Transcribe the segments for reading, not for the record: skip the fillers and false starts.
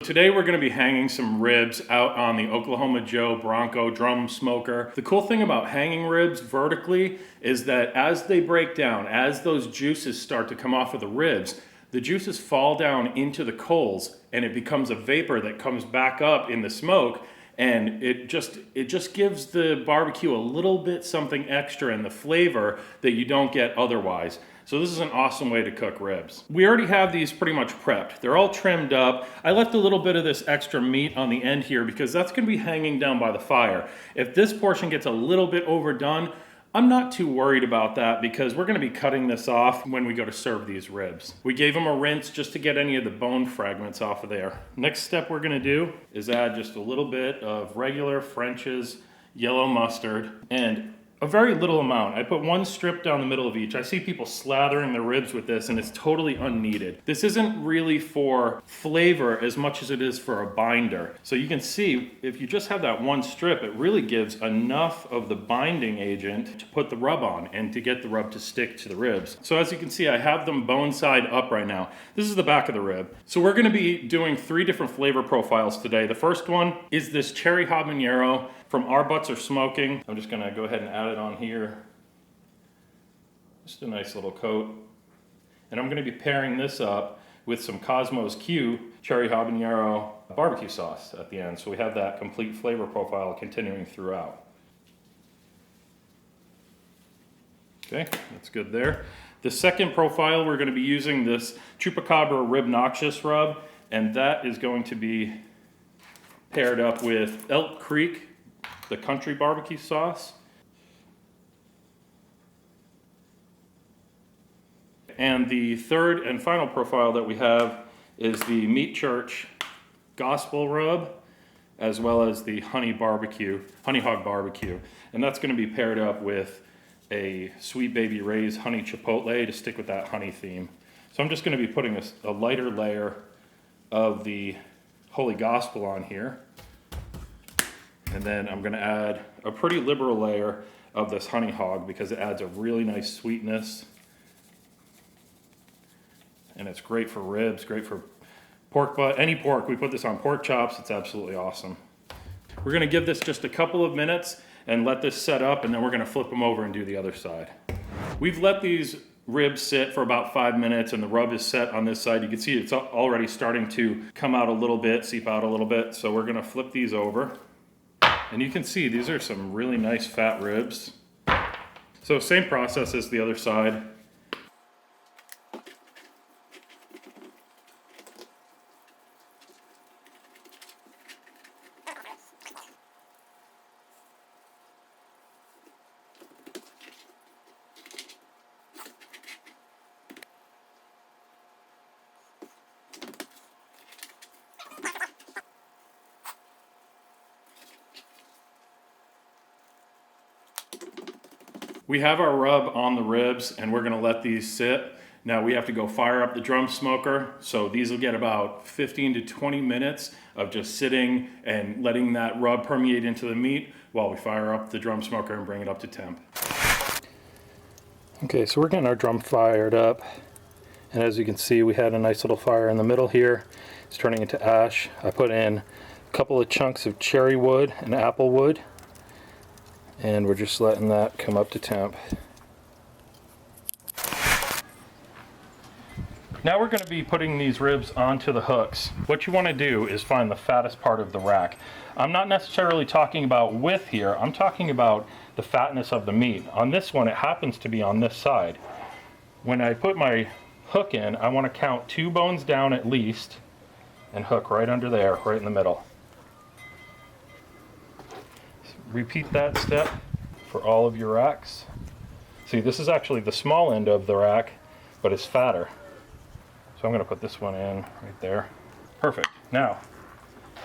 Today we're going to be hanging some ribs out on the Oklahoma Joe Bronco drum smoker. The cool thing about hanging ribs vertically is that as they break down, as those juices start to come off of the ribs, the juices fall down into the coals and it becomes a vapor that comes back up in the smoke, and it just gives the barbecue a little bit something extra in the flavor that you don't get otherwise. So this is an awesome way to cook ribs. We already have these pretty much prepped. They're all trimmed up. I left a little bit of this extra meat on the end here because that's gonna be hanging down by the fire. If this portion gets a little bit overdone, I'm not too worried about that because we're gonna be cutting this off when we go to serve these ribs. We gave them a rinse just to get any of the bone fragments off of there. Next step we're gonna do is add just a little bit of regular French's yellow mustard, and a very little amount. I put one strip down the middle of each. I see people slathering their ribs with this and it's totally unneeded. This isn't really for flavor as much as it is for a binder. So you can see if you just have that one strip, it really gives enough of the binding agent to put the rub on and to get the rub to stick to the ribs. So as you can see, I have them bone side up right now. This is the back of the rib. So we're gonna be doing 3 different flavor profiles today. The first one is this cherry habanero from Our Butts Are Smoking. I'm just gonna go ahead and add it on here. Just a nice little coat. And I'm gonna be pairing this up with some Kosmos Q cherry habanero barbecue sauce at the end. So we have that complete flavor profile continuing throughout. Okay, that's good there. The second profile, we're gonna be using this Chupacabra Ribnoxious Rub, and that is going to be paired up with Elk Creek, the country barbecue sauce. And the third and final profile that we have is the Meat Church Gospel Rub, as well as the Honey Hog BBQ. And that's gonna be paired up with a Sweet Baby Ray's honey chipotle to stick with that honey theme. So I'm just gonna be putting a lighter layer of the Holy Gospel on here. And then I'm gonna add a pretty liberal layer of this Honey Hog because it adds a really nice sweetness. And it's great for ribs, great for pork butt, any pork. We put this on pork chops, it's absolutely awesome. We're gonna give this just a couple of minutes and let this set up, and then we're gonna flip them over and do the other side. We've let these ribs sit for about 5 minutes and the rub is set on this side. You can see it's already starting to come out a little bit, seep out a little bit. So we're gonna flip these over. And you can see these are some really nice fat ribs. So same process as the other side. We have our rub on the ribs and we're gonna let these sit. Now we have to go fire up the drum smoker. So these will get about 15 to 20 minutes of just sitting and letting that rub permeate into the meat while we fire up the drum smoker and bring it up to temp. Okay, so we're getting our drum fired up. And as you can see, we had a nice little fire in the middle here. It's turning into ash. I put in a couple of chunks of cherry wood and apple wood. And we're just letting that come up to temp. Now we're going to be putting these ribs onto the hooks. What you want to do is find the fattest part of the rack. I'm not necessarily talking about width here, I'm talking about the fatness of the meat. On this one, it happens to be on this side. When I put my hook in, I want to count 2 bones down at least and hook right under there, right in the middle. Repeat that step for all of your racks. See, this is actually the small end of the rack, but it's fatter. So I'm gonna put this one in right there. Perfect. Now,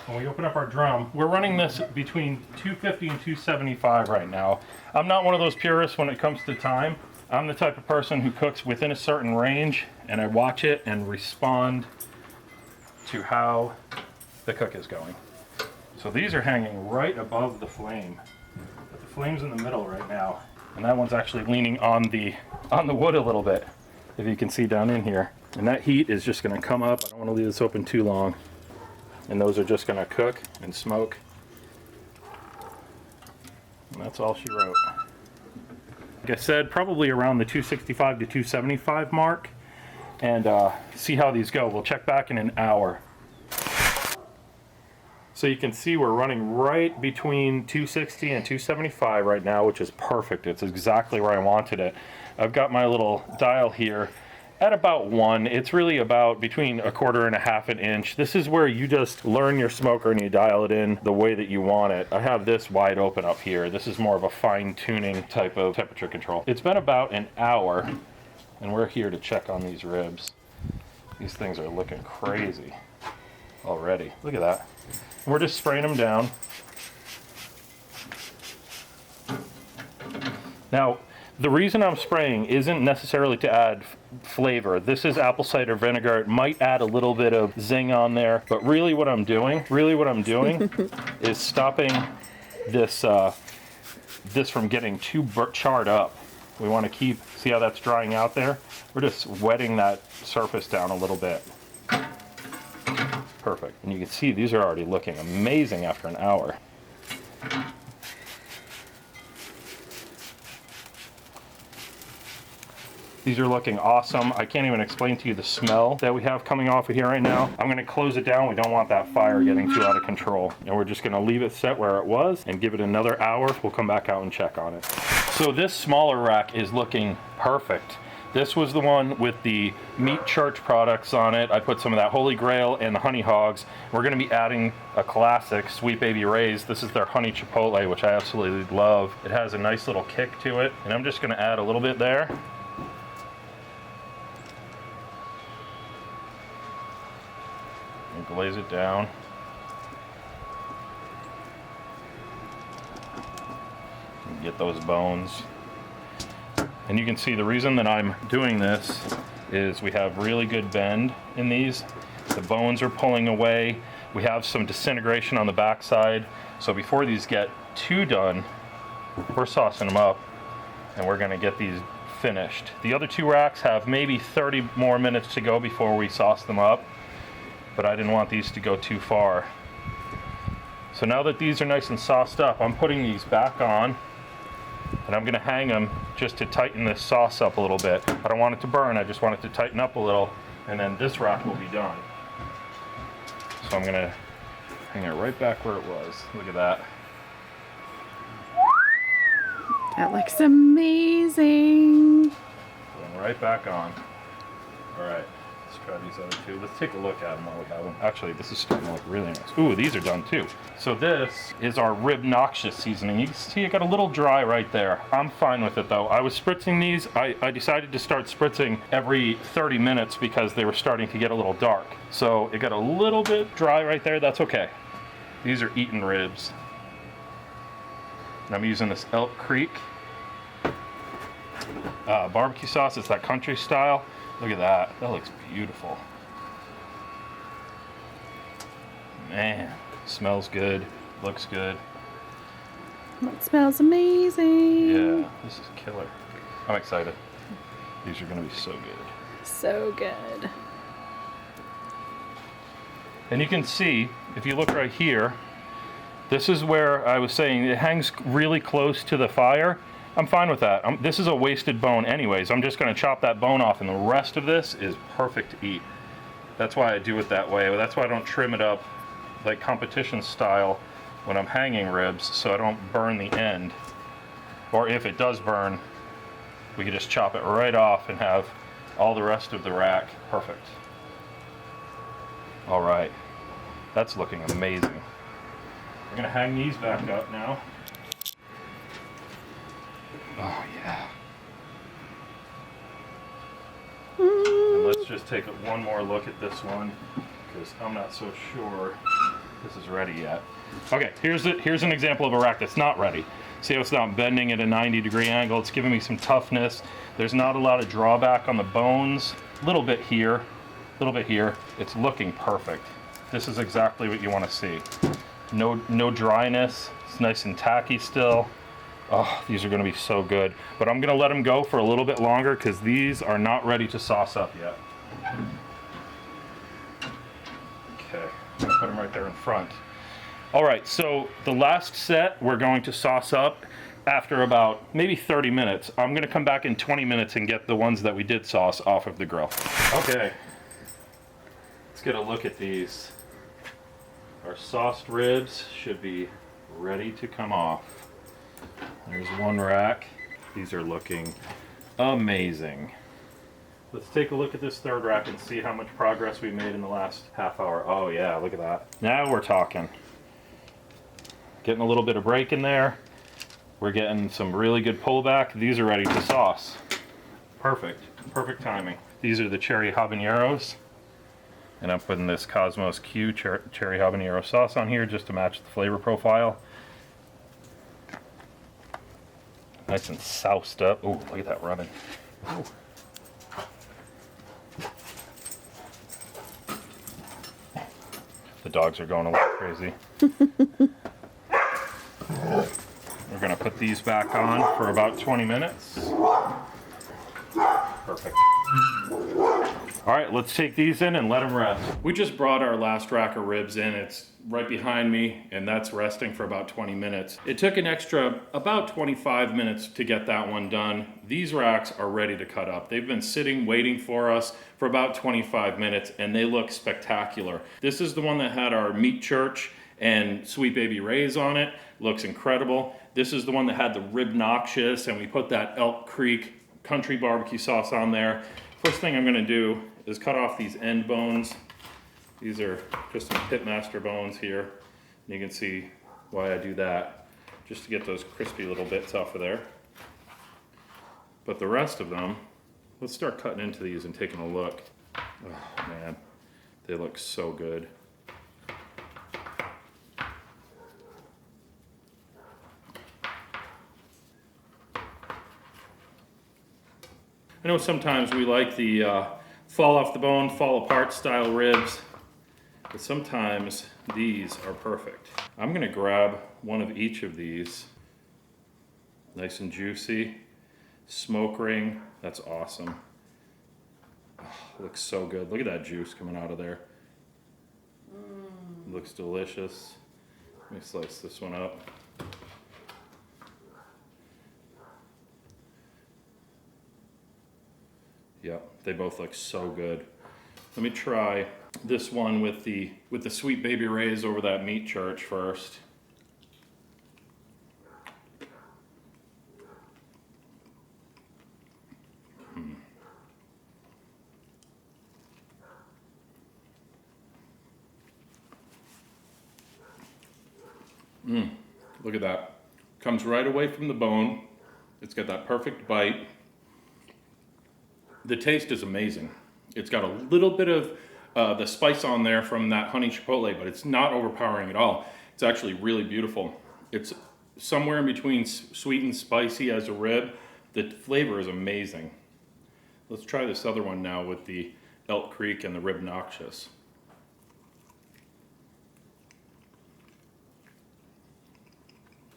when we open up our drum, we're running this between 250 and 275 right now. I'm not one of those purists when it comes to time. I'm the type of person who cooks within a certain range, and I watch it and respond to how the cook is going. So these are hanging right above the flame. But the flame's in the middle right now. And that one's actually leaning on the wood a little bit, if you can see down in here. And that heat is just gonna come up. I don't wanna leave this open too long. and those are just gonna cook and smoke. And that's all she wrote. Like I said, probably around the 265 to 275 mark, and see how these go. We'll check back in an hour. So you can see we're running right between 260 and 275 right now, which is perfect. It's exactly where I wanted it. I've got my little dial here at about 1. It's really about between 1/4 and 1/2 inch. This is where you just learn your smoker and you dial it in the way that you want it. I have this wide open up here. This is more of a fine-tuning type of temperature control. It's been about an hour, and we're here to check on these ribs. These things are looking crazy already. Look at that. And we're just spraying them down. Now, the reason I'm spraying isn't necessarily to add flavor. This is apple cider vinegar. It might add a little bit of zing on there, but really what I'm doing is stopping this this from getting too charred up. We want to see how that's drying out there? We're just wetting that surface down a little bit. Perfect. And you can see these are already looking amazing after an hour. These are looking awesome. I can't even explain to you the smell that we have coming off of here right now. I'm gonna close it down. We don't want that fire getting too out of control. And we're just gonna leave it set where it was and give it another hour. We'll come back out and check on it. So this smaller rack is looking perfect. This was the one with the meat church products on it. I put some of that Holy Grail and the Honey Hogs. We're gonna be adding a classic, Sweet Baby Ray's. This is their Honey Chipotle, which I absolutely love. It has a nice little kick to it. And I'm just gonna add a little bit there. And glaze it down. And get those bones. And you can see the reason that I'm doing this is we have really good bend in these. The bones are pulling away. We have some disintegration on the backside. So before these get too done, we're saucing them up and we're gonna get these finished. The other two racks have maybe 30 more minutes to go before we sauce them up, but I didn't want these to go too far. So now that these are nice and sauced up, I'm putting these back on and I'm gonna hang them just to tighten this sauce up a little bit. I don't want it to burn, I just want it to tighten up a little, and then this rack will be done. So I'm gonna hang it right back where it was. Look at that. That looks amazing. Going right back on. All right. Let's try these other two. Let's take a look at them while we have them. Actually, this is starting to look really nice. Ooh, these are done too. So this is our Ribnoxious seasoning. You can see it got a little dry right there. I'm fine with it though. I was spritzing these. I decided to start spritzing every 30 minutes because they were starting to get a little dark. So it got a little bit dry right there. That's okay. These are eaten ribs. And I'm using this Elk Creek barbecue sauce. It's that country style. Look at that. That looks beautiful. Man, smells good. Looks good. It smells amazing. Yeah, this is killer. I'm excited. These are going to be so good. So good. And you can see, if you look right here, this is where I was saying it hangs really close to the fire. I'm fine with that. This is a wasted bone anyways. I'm just gonna chop that bone off and the rest of this is perfect to eat. That's why I do it that way. That's why I don't trim it up like competition style when I'm hanging ribs so I don't burn the end. Or if it does burn, we can just chop it right off and have all the rest of the rack perfect. All right, that's looking amazing. We're gonna hang these back up now. Oh yeah. And let's just take one more look at this one because I'm not so sure this is ready yet. Okay, here's an example of a rack that's not ready. See how it's not bending at a 90-degree angle. It's giving me some toughness. There's not a lot of drawback on the bones. A little bit here, a little bit here. It's looking perfect. This is exactly what you want to see. No dryness. It's nice and tacky still. Oh, these are going to be so good. But I'm going to let them go for a little bit longer because these are not ready to sauce up yet. Okay, I'm going to put them right right there in front. All right, so the last set we're going to sauce up after about maybe 30 minutes. I'm gonna come back in 20 minutes and get the ones that we did sauce off of the grill. Okay, let's get a look at these. Our sauced ribs should be ready to come off. There's one rack. These are looking amazing. Let's take a look at this third rack and see how much progress we made in the last half hour. Oh yeah, look at that. Now we're talking. Getting a little bit of break in there. We're getting some really good pullback. These are ready to sauce. Perfect, perfect timing. These are the cherry habaneros. And I'm putting this Kosmos Q cherry habanero sauce on here just to match the flavor profile. Nice and soused up. Oh, look at that running. Ooh. The dogs are going a little crazy. We're gonna put these back on for about 20 minutes. Perfect. All right, let's take these in and let them rest. We just brought our last rack of ribs in. It's right behind me, and that's resting for about 20 minutes. It took an extra about 25 minutes to get that one done. These racks are ready to cut up. They've been sitting waiting for us for about 25 minutes, and they look spectacular. This is the one that had our meat church and Sweet Baby Ray's on it. Looks incredible. This is the one that had the Ribnoxious, and we put that Elk Creek country barbecue sauce on there. First thing I'm gonna do is cut off these end bones. These are just some pitmaster bones here. And you can see why I do that, just to get those crispy little bits off of there. But the rest of them, let's start cutting into these and taking a look. Oh man, they look so good. I know sometimes we like the fall off the bone, fall apart style ribs, but sometimes these are perfect. I'm gonna grab one of each of these. Nice and juicy. Smoke ring, that's awesome. Oh, looks so good. Look at that juice coming out of there. Looks delicious. Let me slice this one up. Yep, they both look so good. Let me try this one with the Sweet Baby Ray's over that meat church first. Look at that. Comes right away from the bone. It's got that perfect bite. The taste is amazing. It's got a little bit of the spice on there from that honey chipotle, but it's not overpowering at all. It's actually really beautiful. It's somewhere in between sweet and spicy as a rib. The flavor is amazing. Let's try this other one now with the Elk Creek and the Ribnoxious.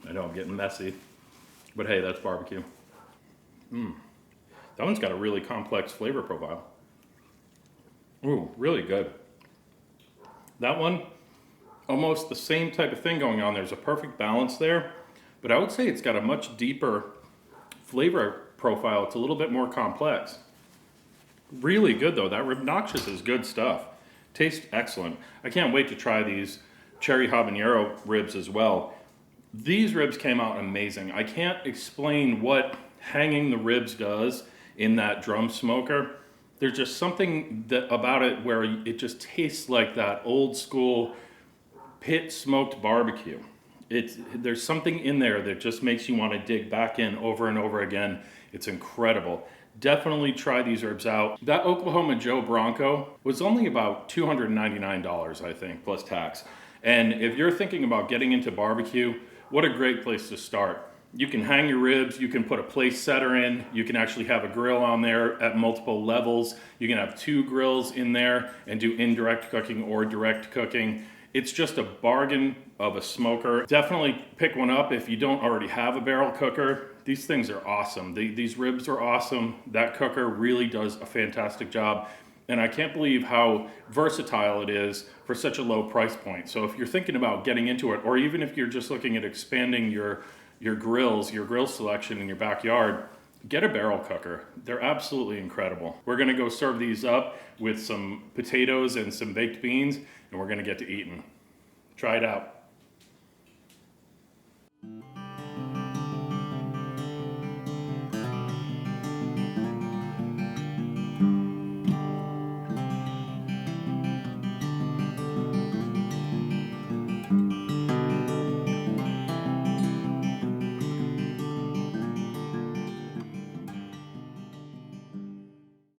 I know I'm getting messy, but hey, that's barbecue. That one's got a really complex flavor profile. Ooh, really good. That one, almost the same type of thing going on. There's a perfect balance there, but I would say it's got a much deeper flavor profile. It's a little bit more complex. Really good though. That Ribnoxious is good stuff. Tastes excellent. I can't wait to try these cherry habanero ribs as well. These ribs came out amazing. I can't explain what hanging the ribs does in that drum smoker. There's just something about it where it just tastes like that old school pit smoked barbecue. There's something in there that just makes you want to dig back in over and over again. It's incredible. Definitely try these ribs out. That Oklahoma Joe Bronco was only about $299, I think, plus tax. And if you're thinking about getting into barbecue, what a great place to start. You can hang your ribs, you can put a place setter in, you can actually have a grill on there at multiple levels. You can have 2 grills in there and do indirect cooking or direct cooking. It's just a bargain of a smoker. Definitely pick one up if you don't already have a barrel cooker. These things are awesome. These ribs are awesome. That cooker really does a fantastic job. And I can't believe how versatile it is for such a low price point. So if you're thinking about getting into it, or even if you're just looking at expanding your grills, your grill selection in your backyard, get a barrel cooker. They're absolutely incredible. We're gonna go serve these up with some potatoes and some baked beans, and we're gonna get to eating. Try it out.